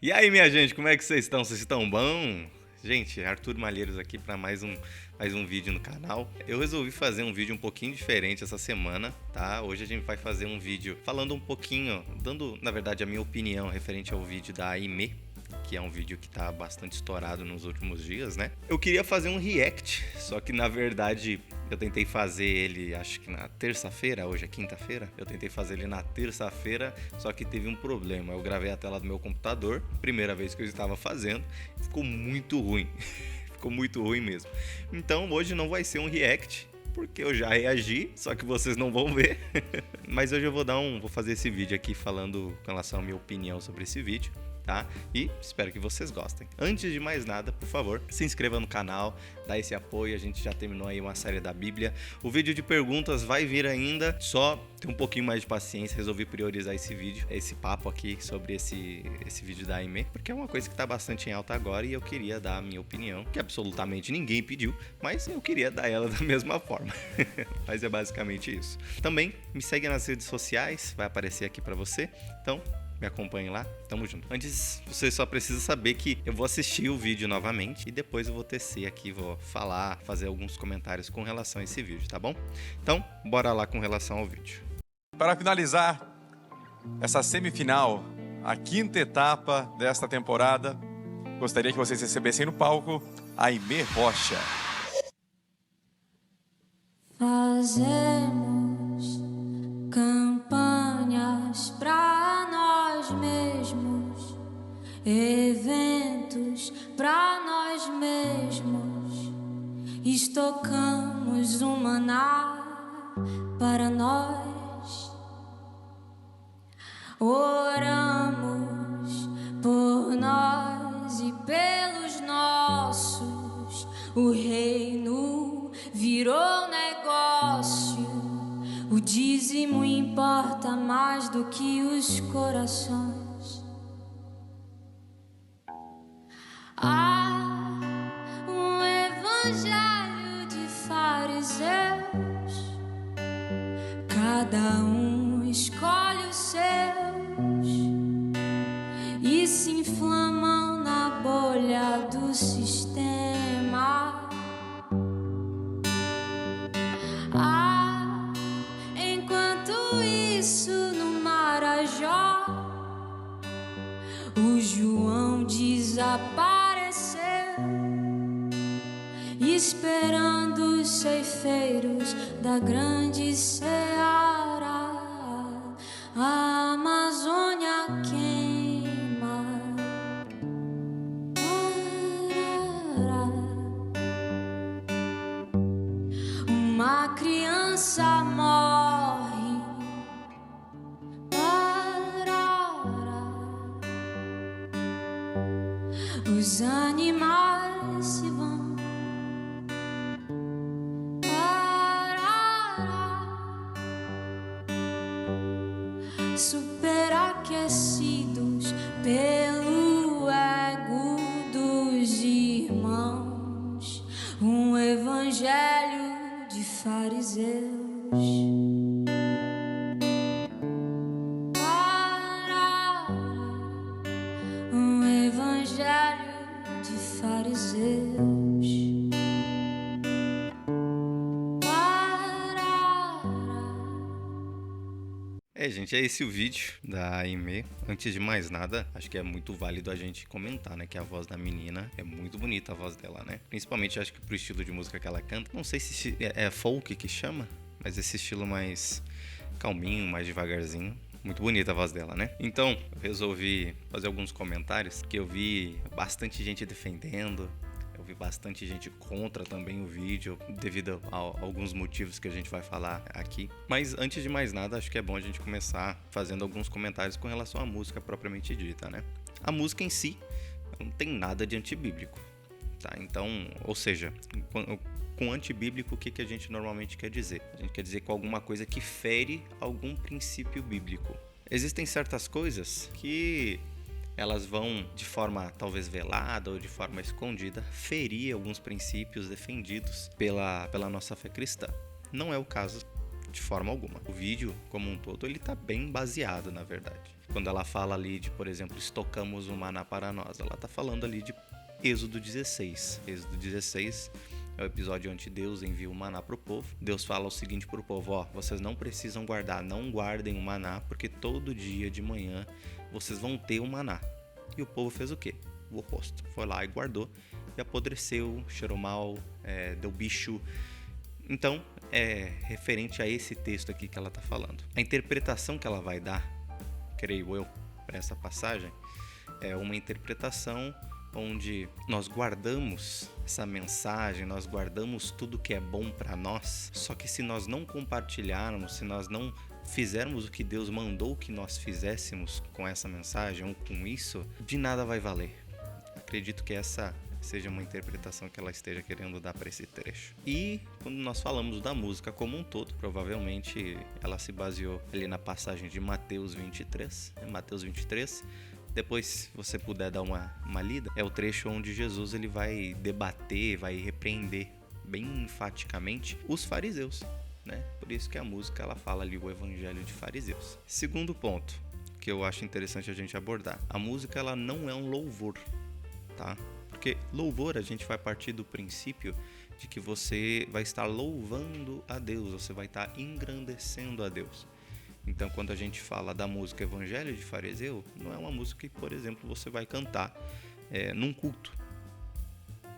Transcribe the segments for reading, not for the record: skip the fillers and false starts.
E aí, minha gente, como é que vocês estão? Vocês estão bom? Gente, Arthur Malheiros aqui para mais um vídeo no canal. Eu resolvi fazer um vídeo um pouquinho diferente essa semana, tá? Hoje a gente vai fazer um vídeo falando um pouquinho, dando, na verdade, a minha opinião referente ao vídeo da Aimee, que é um vídeo que tá bastante estourado nos últimos dias, né? Eu queria fazer um react, só que na verdade eu tentei fazer ele, acho que na terça-feira, hoje é quinta-feira. Eu tentei fazer ele na terça-feira, só que teve um problema. Eu gravei a tela do meu computador, primeira vez que eu estava fazendo, ficou muito ruim. Ficou muito ruim mesmo. Então hoje não vai ser um react, porque eu já reagi, só que vocês não vão ver. Mas hoje eu vou fazer esse vídeo aqui falando com relação à minha opinião sobre esse vídeo. Tá? E espero que vocês gostem. Antes de mais nada, por favor, se inscreva no canal, dá esse apoio. A gente já terminou aí uma série da Bíblia. O vídeo de perguntas vai vir ainda, só ter um pouquinho mais de paciência. Resolvi priorizar esse vídeo, esse papo aqui sobre esse vídeo da Aimee, porque é uma coisa que tá bastante em alta agora e eu queria dar a minha opinião, que absolutamente ninguém pediu, mas eu queria dar ela da mesma forma. Mas é basicamente isso. Também me segue nas redes sociais, vai aparecer aqui pra você. Então, me acompanhe lá, tamo junto. Antes, você só precisa saber que eu vou assistir o vídeo novamente e depois eu vou tecer aqui, vou falar, fazer alguns comentários com relação a esse vídeo, tá bom? Então, bora lá com relação ao vídeo. Para finalizar essa semifinal, a quinta etapa desta temporada, gostaria que vocês recebessem no palco a Aimee Rocha. Fazemos campanhas para nós mesmos, eventos para nós mesmos, estocamos um maná para nós, oramos por nós e pelos nossos, o reino virou negócio. O dízimo importa mais do que os corações. Há um evangelho de fariseus, cada um escolhe os seus e se inflamam na bolha do sistema. No Marajó, o João desapareceu, esperando os ceifeiros da grande seara. A Amazônia queima, uma criança morre. Os animais se vão, superaquecidos pelo ego dos irmãos, um evangelho de fariseus. Gente, é esse o vídeo da Aimee. Antes de mais nada, acho que é muito válido a gente comentar, né? Que a voz da menina é muito bonita, a voz dela, né? Principalmente, acho que pro estilo de música que ela canta. Não sei se é folk que chama, mas esse estilo mais calminho, mais devagarzinho. Muito bonita a voz dela, né? Então, eu resolvi fazer alguns comentários que eu vi bastante gente defendendo. Eu vi bastante gente contra também o vídeo, devido a alguns motivos que a gente vai falar aqui. Mas antes de mais nada, acho que é bom a gente começar fazendo alguns comentários com relação à música propriamente dita, né? A música em si não tem nada de antibíblico, tá? Então, ou seja, com antibíblico, o que a gente normalmente quer dizer? A gente quer dizer com alguma coisa que fere algum princípio bíblico. Existem certas coisas que elas vão, de forma talvez velada ou de forma escondida, ferir alguns princípios defendidos pela nossa fé cristã. Não é o caso de forma alguma. O vídeo, como um todo, ele está bem baseado, na verdade. Quando ela fala ali de, por exemplo, estocamos o maná para nós, ela está falando ali de Êxodo 16. Êxodo 16 é o episódio onde Deus envia o maná para o povo. Deus fala o seguinte para o povo: vocês não precisam guardar, não guardem o maná, porque todo dia de manhã vocês vão ter o maná. E o povo fez o quê? O oposto. Foi lá e guardou, e apodreceu, cheirou mal, deu bicho. Então, é referente a esse texto aqui que ela está falando. A interpretação que ela vai dar, creio eu, para essa passagem, é uma interpretação onde nós guardamos essa mensagem, nós guardamos tudo que é bom para nós, só que se nós não compartilharmos, se nós não fizermos o que Deus mandou que nós fizéssemos com essa mensagem ou com isso, de nada vai valer. Acredito que essa seja uma interpretação que ela esteja querendo dar para esse trecho. E quando nós falamos da música como um todo, provavelmente ela se baseou ali na passagem de Mateus 23. Mateus 23, depois se você puder dar uma lida, é o trecho onde Jesus ele vai debater, vai repreender bem enfaticamente os fariseus, né? Por isso que a música ela fala ali o evangelho de fariseus. Segundo ponto que eu acho interessante a gente abordar, a música ela não é um louvor, tá? Porque louvor a gente vai partir do princípio de que você vai estar louvando a Deus, você vai estar engrandecendo a Deus. Então quando a gente fala da música Evangelho de Fariseu, não é uma música que, por exemplo, você vai cantar num culto.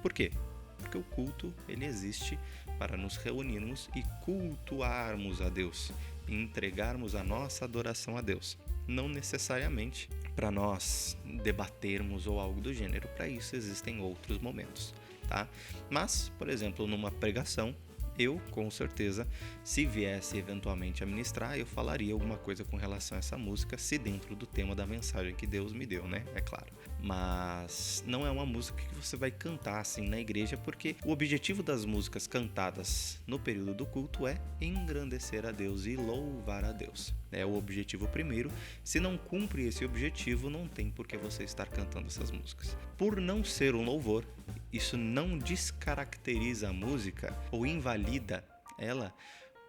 Por quê? Porque o culto ele existe para nos reunirmos e cultuarmos a Deus, e entregarmos a nossa adoração a Deus. Não necessariamente para nós debatermos ou algo do gênero. Para isso existem outros momentos, tá? Mas, por exemplo, numa pregação, eu, com certeza, se viesse eventualmente a ministrar, eu falaria alguma coisa com relação a essa música, se dentro do tema da mensagem que Deus me deu, né? É claro. Mas não é uma música que você vai cantar assim na igreja, porque o objetivo das músicas cantadas no período do culto é engrandecer a Deus e louvar a Deus. É o objetivo primeiro. Se não cumpre esse objetivo, não tem por que você estar cantando essas músicas. Por não ser um louvor, isso não descaracteriza a música ou invalida ela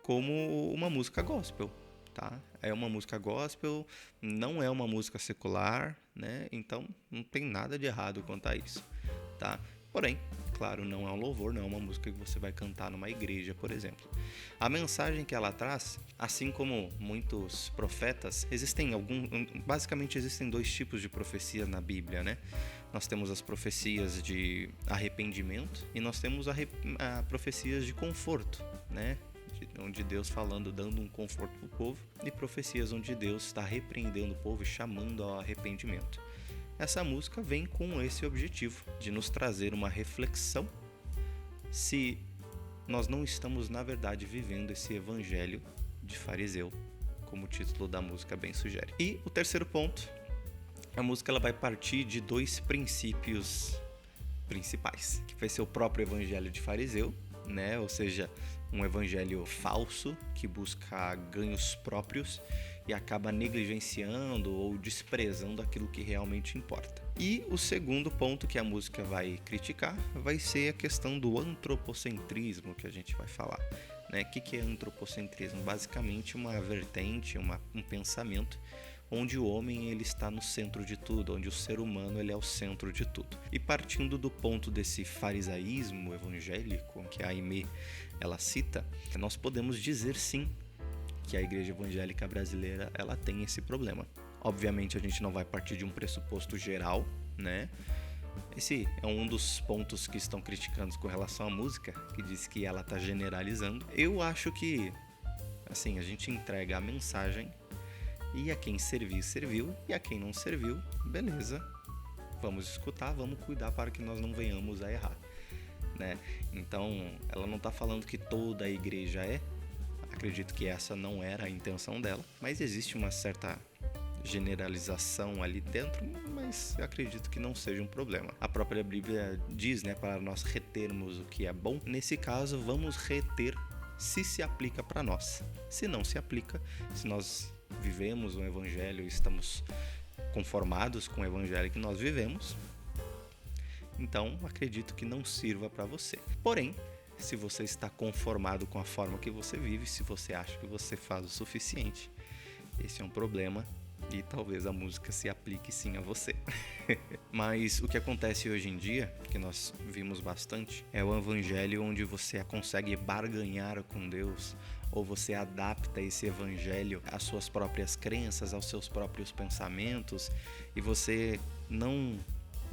como uma música gospel, tá? É uma música gospel, não é uma música secular, né? Então não tem nada de errado quanto a isso, tá? Porém, claro, não é um louvor, não é uma música que você vai cantar numa igreja, por exemplo. A mensagem que ela traz, assim como muitos profetas, basicamente existem dois tipos de profecia na Bíblia, né? Nós temos as profecias de arrependimento e nós temos profecias de conforto, né? Onde Deus falando, dando um conforto para o povo, e profecias onde Deus está repreendendo o povo e chamando ao arrependimento. Essa música vem com esse objetivo de nos trazer uma reflexão se nós não estamos, na verdade, vivendo esse evangelho de fariseu, como o título da música bem sugere. E o terceiro ponto, a música ela vai partir de dois princípios principais, que vai ser o próprio evangelho de fariseu, né? Ou seja, um evangelho falso que busca ganhos próprios e acaba negligenciando ou desprezando aquilo que realmente importa. E o segundo ponto que a música vai criticar vai ser a questão do antropocentrismo, que a gente vai falar, né? O que é antropocentrismo? Basicamente uma vertente, um pensamento onde o homem ele está no centro de tudo, onde o ser humano ele é o centro de tudo. E partindo do ponto desse farisaísmo evangélico que a Aimee ela cita, nós podemos dizer sim que a igreja evangélica brasileira ela tem esse problema. Obviamente a gente não vai partir de um pressuposto geral, né? Esse é um dos pontos que estão criticando com relação à música, que diz que ela está generalizando. Eu acho que assim, a gente entrega a mensagem e a quem serviu, serviu, e a quem não serviu, beleza, vamos escutar, vamos cuidar para que nós não venhamos a errar, né? Então, ela não está falando que toda a igreja acredito que essa não era a intenção dela, mas existe uma certa generalização ali dentro, mas eu acredito que não seja um problema. A própria Bíblia diz, né, para nós retermos o que é bom. Nesse caso, vamos reter se aplica para nós. Se não se aplica, se nós vivemos um evangelho e estamos conformados com o evangelho que nós vivemos, então acredito que não sirva para você. Porém, se você está conformado com a forma que você vive, se você acha que você faz o suficiente, esse é um problema E talvez a música se aplique sim a você. Mas o que acontece hoje em dia, que nós vimos bastante, é o evangelho onde você consegue barganhar com Deus, ou você adapta esse evangelho às suas próprias crenças, aos seus próprios pensamentos, e você não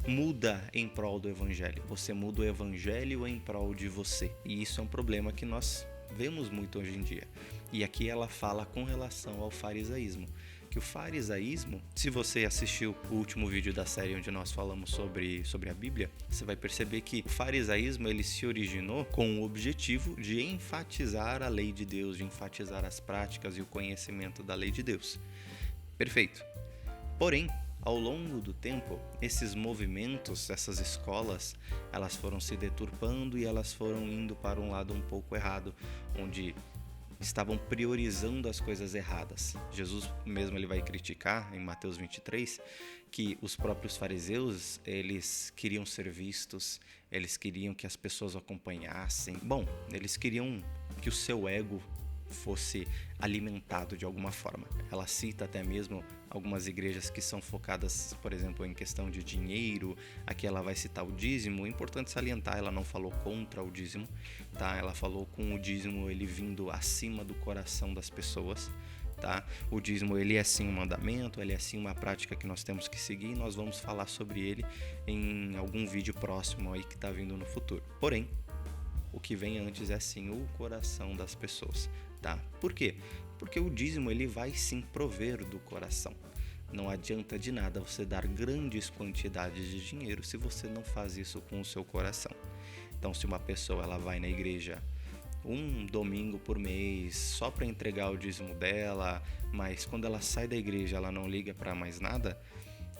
muda em prol do evangelho, você muda o evangelho em prol de você. E isso é um problema que nós vemos muito hoje em dia. E aqui ela fala com relação ao farisaísmo, que o farisaísmo, se você assistiu o último vídeo da série onde nós falamos sobre a Bíblia, você vai perceber que o farisaísmo ele se originou com o objetivo de enfatizar a lei de Deus, de enfatizar as práticas e o conhecimento da lei de Deus. Perfeito. Porém, ao longo do tempo, esses movimentos, essas escolas, elas foram se deturpando e elas foram indo para um lado um pouco errado, onde estavam priorizando as coisas erradas. Jesus mesmo ele vai criticar em Mateus 23 que os próprios fariseus, eles queriam ser vistos, eles queriam que as pessoas o acompanhassem. Bom, eles queriam que o seu ego fosse alimentado de alguma forma. Ela cita até mesmo algumas igrejas que são focadas, por exemplo, em questão de dinheiro. Aqui ela vai citar o dízimo. É importante salientar, ela não falou contra o dízimo, tá? Ela falou com o dízimo ele vindo acima do coração das pessoas, tá? O dízimo ele é sim um mandamento, ele é sim uma prática que nós temos que seguir, e nós vamos falar sobre ele em algum vídeo próximo aí que está vindo no futuro. Porém, o que vem antes é sim o coração das pessoas, tá? Por quê? Porque o dízimo ele vai sim prover do coração. Não adianta de nada você dar grandes quantidades de dinheiro se você não faz isso com o seu coração. Então, se uma pessoa ela vai na igreja um domingo por mês só para entregar o dízimo dela, mas quando ela sai da igreja ela não liga para mais nada,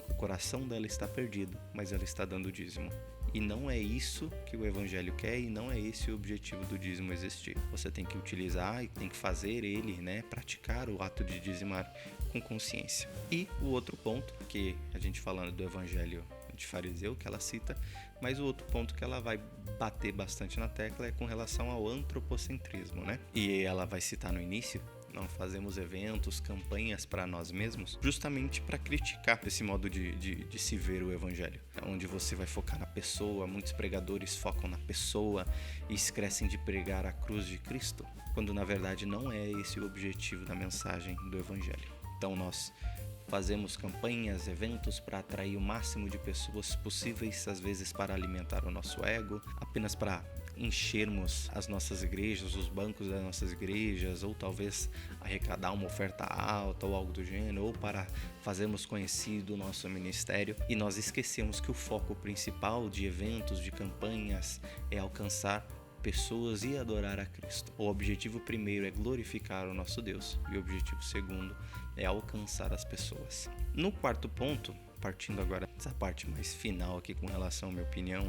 o coração dela está perdido, mas ela está dando dízimo. E não é isso que o evangelho quer, e não é esse o objetivo do dízimo existir. Você tem que utilizar e tem que fazer ele, praticar o ato de dizimar com consciência. E o outro ponto, que a gente falando do evangelho de fariseu, que ela cita, mas o outro ponto que ela vai bater bastante na tecla é com relação ao antropocentrismo, E ela vai citar no início: não fazemos eventos, campanhas para nós mesmos, justamente para criticar esse modo de se ver o evangelho, onde você vai focar na pessoa. Muitos pregadores focam na pessoa e esquecem de pregar a cruz de Cristo, quando na verdade não é esse o objetivo da mensagem do evangelho. Então nós fazemos campanhas, eventos para atrair o máximo de pessoas possíveis, às vezes para alimentar o nosso ego, apenas para enchermos as nossas igrejas, os bancos das nossas igrejas, ou talvez arrecadar uma oferta alta ou algo do gênero, ou para fazermos conhecido o nosso ministério. E nós esquecemos que o foco principal de eventos, de campanhas, é alcançar pessoas e adorar a Cristo. O objetivo primeiro é glorificar o nosso Deus, e o objetivo segundo é alcançar as pessoas. No quarto ponto, partindo agora dessa parte mais final aqui com relação à minha opinião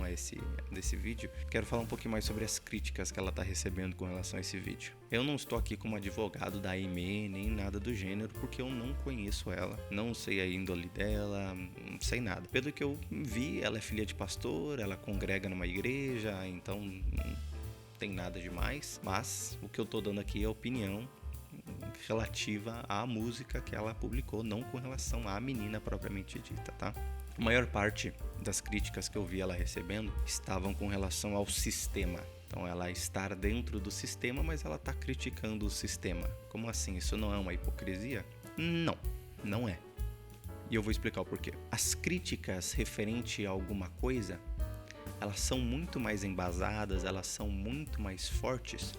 desse vídeo, quero falar um pouquinho mais sobre as críticas que ela está recebendo com relação a esse vídeo. Eu não estou aqui como advogado da Aimee, nem nada do gênero, porque eu não conheço ela, não sei a índole dela, não sei nada. Pelo que eu vi, ela é filha de pastor, ela congrega numa igreja, então não tem nada demais, mas o que eu estou dando aqui é a opinião relativa à música que ela publicou, não com relação à menina propriamente dita, tá? A maior parte das críticas que eu vi ela recebendo estavam com relação ao sistema. Então ela estar dentro do sistema, mas ela está criticando o sistema. Como assim? Isso não é uma hipocrisia? Não, não é. E eu vou explicar o porquê. As críticas referente a alguma coisa, elas são muito mais embasadas, elas são muito mais fortes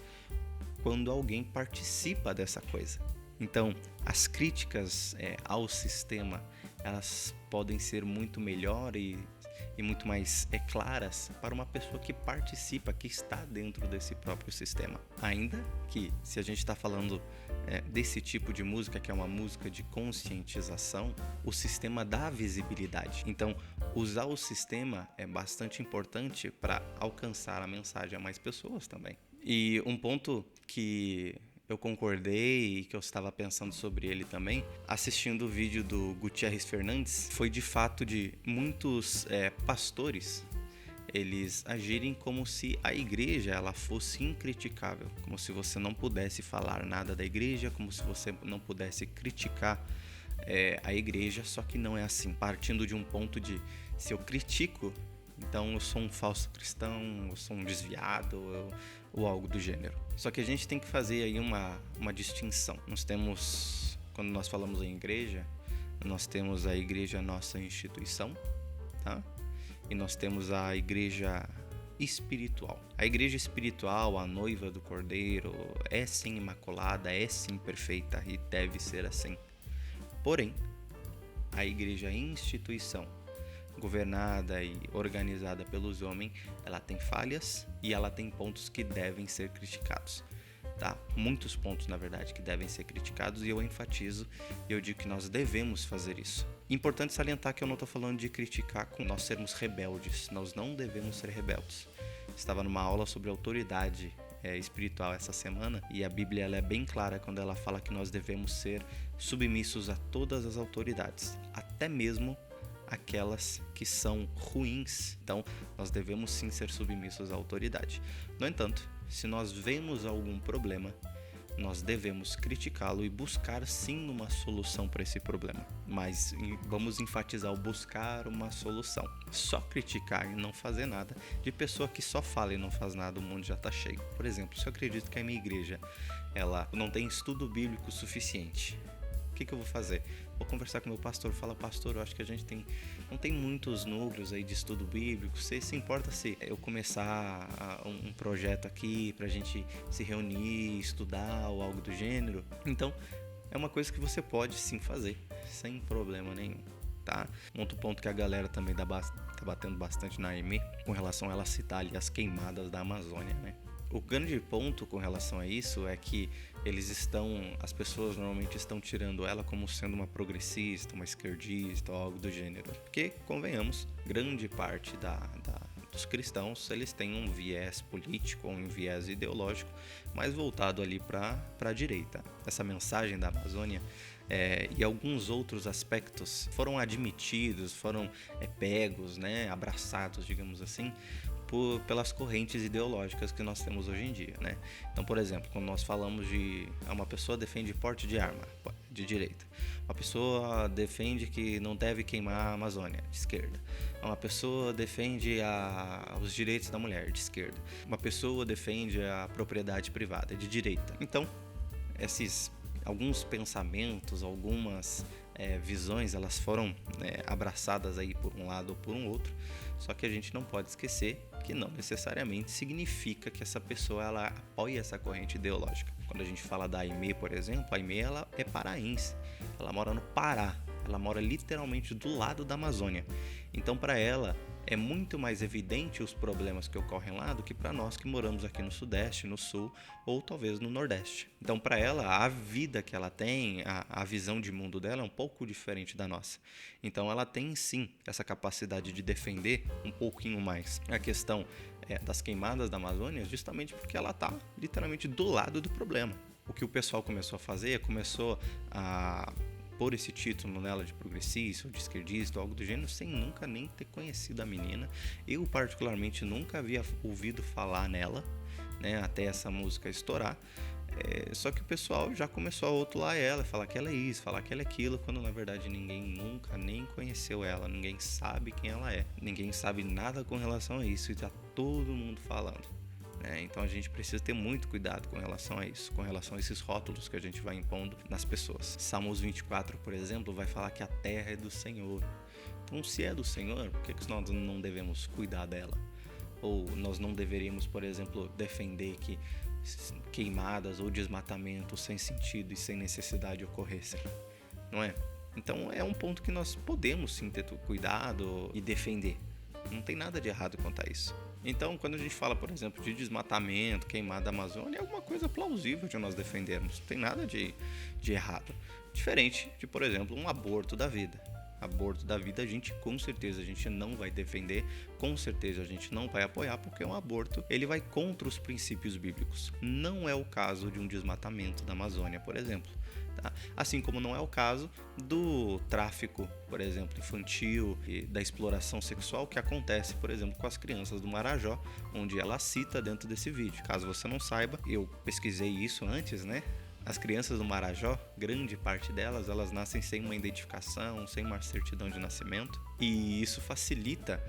quando alguém participa dessa coisa. Então, as críticas ao sistema, elas podem ser muito melhor e muito mais claras para uma pessoa que participa, que está dentro desse próprio sistema. Ainda que, se a gente está falando desse tipo de música, que é uma música de conscientização, o sistema dá visibilidade. Então, usar o sistema é bastante importante para alcançar a mensagem a mais pessoas também. E um ponto que eu concordei e que eu estava pensando sobre ele também, assistindo o vídeo do Gutierrez Fernandes, foi de fato de muitos pastores eles agirem como se a igreja ela fosse incriticável, como se você não pudesse falar nada da igreja, como se você não pudesse criticar a igreja, só que não é assim. Partindo de um ponto de, se eu critico, então eu sou um falso cristão, eu sou um desviado ou algo do gênero. Só que a gente tem que fazer aí uma distinção. Nós temos, quando nós falamos em igreja, nós temos a igreja, nossa instituição, tá? E nós temos a igreja espiritual. A igreja espiritual, a noiva do Cordeiro, é sim imaculada, é sim perfeita e deve ser assim. Porém, a igreja instituição, governada e organizada pelos homens, ela tem falhas e ela tem pontos que devem ser criticados. Tá? Muitos pontos, na verdade, que devem ser criticados, e eu enfatizo e eu digo que nós devemos fazer isso. Importante salientar que eu não estou falando de criticar com nós sermos rebeldes. Nós não devemos ser rebeldes. Estava numa aula sobre autoridade espiritual essa semana, e a Bíblia ela é bem clara quando ela fala que nós devemos ser submissos a todas as autoridades, até mesmo aquelas que são ruins. Então, nós devemos sim ser submissos à autoridade. No entanto, se nós vemos algum problema, nós devemos criticá-lo e buscar sim uma solução para esse problema. Mas vamos enfatizar o buscar uma solução. Só criticar e não fazer nada, de pessoa que só fala e não faz nada, o mundo já está cheio. Por exemplo, se eu acredito que a minha igreja ela não tem estudo bíblico suficiente, o que eu vou fazer? Vou conversar com o meu pastor, falar: pastor, eu acho que a gente não tem muitos núcleos aí de estudo bíblico, você se importa se eu começar um projeto aqui pra gente se reunir, estudar ou algo do gênero? Então, é uma coisa que você pode sim fazer, sem problema nenhum, tá? Um outro ponto que a galera também tá batendo bastante na AME, com relação a ela citar ali as queimadas da Amazônia, né? O grande ponto com relação a isso é que as pessoas normalmente estão tirando ela como sendo uma progressista, uma esquerdista ou algo do gênero. Porque, convenhamos, grande parte dos cristãos, eles têm um viés político ou um viés ideológico mais voltado ali para a direita. Essa mensagem da Amazônia e alguns outros aspectos foram admitidos, foram pegos, né, abraçados, digamos assim, pelas correntes ideológicas que nós temos hoje em dia, né? Então, por exemplo, quando nós falamos de uma pessoa defende porte de arma, de direita. Uma pessoa defende que não deve queimar a Amazônia, de esquerda. Uma pessoa defende os direitos da mulher, de esquerda. Uma pessoa defende a propriedade privada, de direita. Então, alguns pensamentos, algumas visões, elas foram abraçadas aí por um lado ou por um outro. Só que a gente não pode esquecer que não necessariamente significa que essa pessoa ela apoia essa corrente ideológica. Quando a gente fala da Aimee, por exemplo, a Aimee ela é paraense, ela mora no Pará, ela mora literalmente do lado da Amazônia. Então, para ela, é muito mais evidente os problemas que ocorrem lá do que para nós que moramos aqui no Sudeste, no Sul ou talvez no Nordeste. Então, para ela, a vida que ela tem, a visão de mundo dela é um pouco diferente da nossa. Então, ela tem sim essa capacidade de defender um pouquinho mais a questão das queimadas da Amazônia, justamente porque ela está literalmente do lado do problema. O que o pessoal começou a fazer, começou a pôr esse título nela de progressista ou de esquerdista ou algo do gênero, sem nunca nem ter conhecido a menina. Eu particularmente nunca havia ouvido falar nela, né, até essa música estourar. Só que o pessoal já começou a rotular ela, falar que ela é isso, falar que ela é aquilo, quando na verdade ninguém nunca nem conheceu ela, ninguém sabe quem ela é, ninguém sabe nada com relação a isso e tá todo mundo falando. Então a gente precisa ter muito cuidado com relação a isso, com relação a esses rótulos que a gente vai impondo nas pessoas. Salmos 24, por exemplo, vai falar que a terra é do Senhor. Então, se é do Senhor, por que nós não devemos cuidar dela? Ou nós não deveríamos, por exemplo, defender que queimadas ou desmatamento sem sentido e sem necessidade ocorressem? Não é? Então é um ponto que nós podemos sim ter cuidado e defender. Não tem nada de errado quanto a isso. Então, quando a gente fala, por exemplo, de desmatamento, queimada da Amazônia, é alguma coisa plausível de nós defendermos. Não tem nada de errado. Diferente de, por exemplo, um aborto da vida. Aborto da vida, com certeza a gente não vai defender, com certeza a gente não vai apoiar, porque um aborto, ele vai contra os princípios bíblicos. Não é o caso de um desmatamento da Amazônia, por exemplo. Tá? Assim como não é o caso do tráfico, por exemplo, infantil e da exploração sexual que acontece, por exemplo, com as crianças do Marajó, onde ela cita dentro desse vídeo. Caso você não saiba, eu pesquisei isso antes, né? As crianças do Marajó, grande parte delas, elas nascem sem uma identificação, sem uma certidão de nascimento, e isso facilita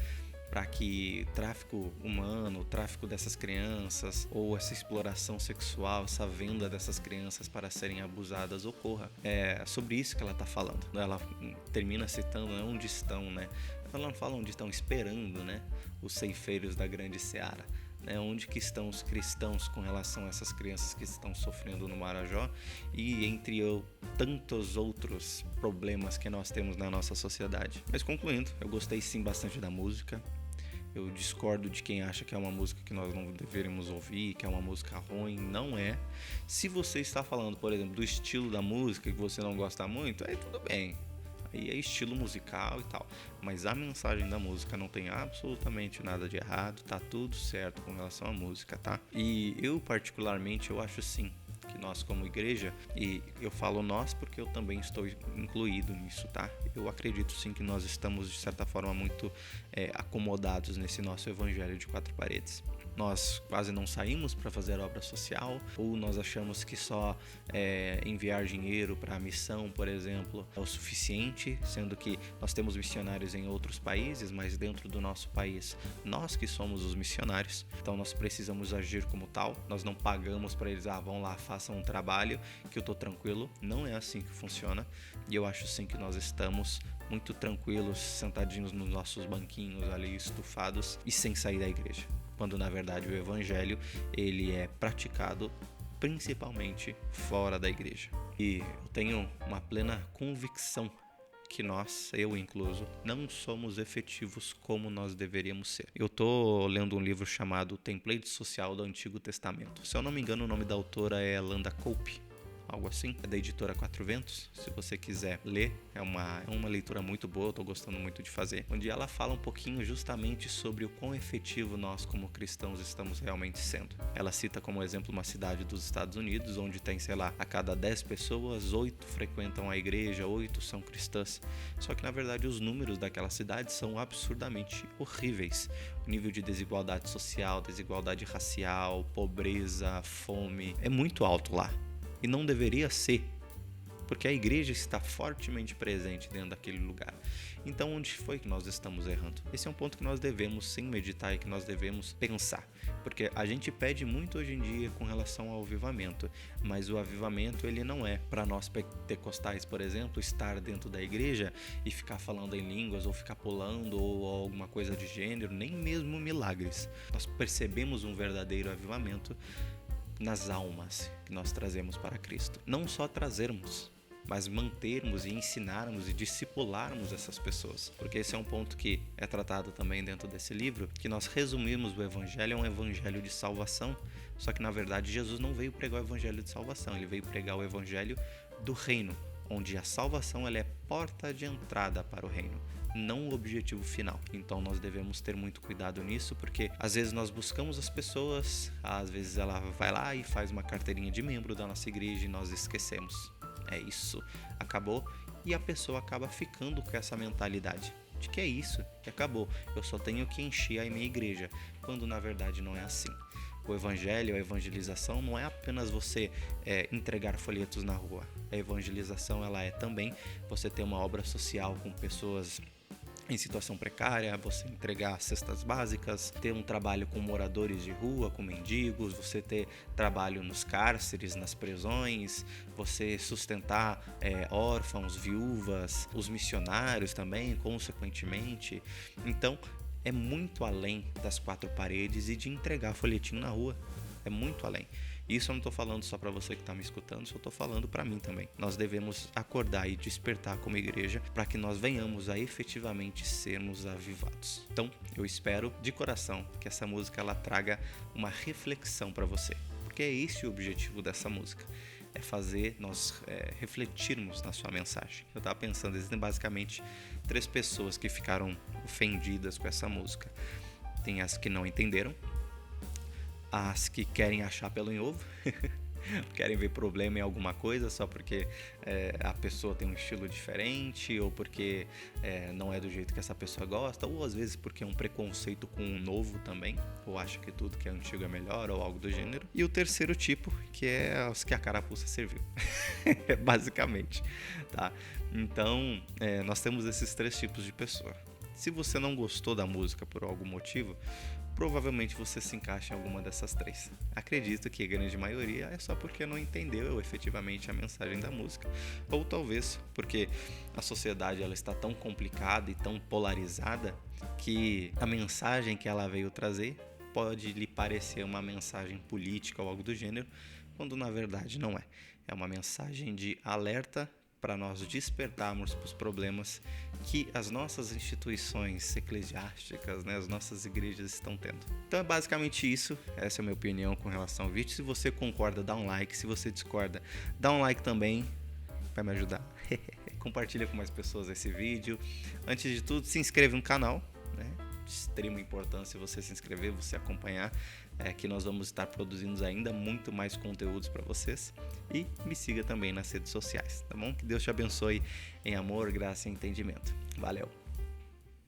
para que tráfico humano, o tráfico dessas crianças ou essa exploração sexual, essa venda dessas crianças para serem abusadas ocorra. É sobre isso que ela está falando. Ela termina citando, né, onde estão, né? Ela não fala onde estão esperando, né, os ceifeiros da grande seara. Né, onde que estão os cristãos com relação a essas crianças que estão sofrendo no Marajó e entre tantos outros problemas que nós temos na nossa sociedade. Mas concluindo, eu gostei sim bastante da música. Eu discordo de quem acha que é uma música que nós não deveríamos ouvir, que é uma música ruim. Não é. Se você está falando, por exemplo, do estilo da música que você não gosta muito, aí tudo bem. Aí é estilo musical e tal. Mas a mensagem da música não tem absolutamente nada de errado. Tá tudo certo com relação à música, tá? E eu particularmente, eu acho sim que nós como igreja, e eu falo nós porque eu também estou incluído nisso, tá? Eu acredito sim que nós estamos de certa forma muito acomodados nesse nosso evangelho de quatro paredes. Nós quase não saímos para fazer obra social, ou nós achamos que só enviar dinheiro para a missão, por exemplo, é o suficiente, sendo que nós temos missionários em outros países, mas dentro do nosso país, nós que somos os missionários, então nós precisamos agir como tal. Nós não pagamos para eles, vão lá, façam um trabalho que eu tô tranquilo. Não é assim que funciona, e eu acho sim que nós estamos muito tranquilos, sentadinhos nos nossos banquinhos ali, estufados e sem sair da igreja. Quando na verdade o evangelho ele é praticado principalmente fora da igreja. E eu tenho uma plena convicção que nós, eu incluso, não somos efetivos como nós deveríamos ser. Eu tô lendo um livro chamado Template Social do Antigo Testamento. Se eu não me engano, o nome da autora é Landa Cope, algo assim, é da editora Quatro Ventos. Se você quiser ler, é uma leitura muito boa, eu tô gostando muito de fazer, onde ela fala um pouquinho justamente sobre o quão efetivo nós como cristãos estamos realmente sendo. Ela cita como exemplo uma cidade dos Estados Unidos, onde tem, sei lá, a cada 10 pessoas, 8 frequentam a igreja, 8 são cristãs. Só que na verdade os números daquela cidade são absurdamente horríveis. O nível de desigualdade social, desigualdade racial, pobreza, fome, é muito alto lá. E não deveria ser, porque a igreja está fortemente presente dentro daquele lugar. Então, onde foi que nós estamos errando? Esse é um ponto que nós devemos sim meditar e que nós devemos pensar. Porque a gente pede muito hoje em dia com relação ao avivamento, mas o avivamento ele não é para nós pentecostais, por exemplo, estar dentro da igreja e ficar falando em línguas ou ficar pulando ou alguma coisa de gênero, nem mesmo milagres. Nós percebemos um verdadeiro avivamento nas almas que nós trazemos para Cristo. Não só trazermos, mas mantermos e ensinarmos e discipularmos essas pessoas. Porque esse é um ponto que é tratado também dentro desse livro, que nós resumimos o evangelho é um evangelho de salvação, só que na verdade Jesus não veio pregar o evangelho de salvação, ele veio pregar o evangelho do reino, onde a salvação ela é porta de entrada para o reino, não o objetivo final. Então nós devemos ter muito cuidado nisso, porque às vezes nós buscamos as pessoas, às vezes ela vai lá e faz uma carteirinha de membro da nossa igreja e nós esquecemos. É isso, acabou, e a pessoa acaba ficando com essa mentalidade de que é isso, que acabou, eu só tenho que encher a minha igreja, quando na verdade não é assim. O evangelho, a evangelização não é apenas você entregar folhetos na rua. A evangelização ela é também você ter uma obra social com pessoas em situação precária, você entregar cestas básicas, ter um trabalho com moradores de rua, com mendigos, você ter trabalho nos cárceres, nas prisões, você sustentar órfãos, viúvas, os missionários também, consequentemente. Então, é muito além das quatro paredes e de entregar folhetinho na rua. É muito além. Isso eu não estou falando só para você que está me escutando, só estou falando para mim também. Nós devemos acordar e despertar como igreja para que nós venhamos a efetivamente sermos avivados. Então, eu espero de coração que essa música ela traga uma reflexão para você, porque é esse o objetivo dessa música. É fazer nós refletirmos na sua mensagem. Eu estava pensando, existem basicamente 3 pessoas que ficaram ofendidas com essa música. Tem as que não entenderam, as que querem achar pelo em ovo querem ver problema em alguma coisa só porque a pessoa tem um estilo diferente, ou porque não é do jeito que essa pessoa gosta, ou às vezes porque é um preconceito com o novo também, ou acha que tudo que é antigo é melhor, ou algo do gênero. E o terceiro tipo, que é os que a carapuça serviu, basicamente, tá? Então, nós temos esses 3 tipos de pessoa. Se você não gostou da música por algum motivo, provavelmente você se encaixa em alguma dessas 3. Acredito que a grande maioria é só porque não entendeu efetivamente a mensagem da música, ou talvez porque a sociedade ela está tão complicada e tão polarizada que a mensagem que ela veio trazer pode lhe parecer uma mensagem política ou algo do gênero, quando na verdade não é. É uma mensagem de alerta para nós despertarmos para os problemas que as nossas instituições eclesiásticas, né, as nossas igrejas estão tendo. Então é basicamente isso, essa é a minha opinião com relação ao vídeo. Se você concorda, dá um like, se você discorda, dá um like também, vai me ajudar. Compartilha com mais pessoas esse vídeo. Antes de tudo, se inscreve no canal, né? De extrema importância você se inscrever, você acompanhar, que nós vamos estar produzindo ainda muito mais conteúdos para vocês. E me siga também nas redes sociais, tá bom? Que Deus te abençoe em amor, graça e entendimento. Valeu!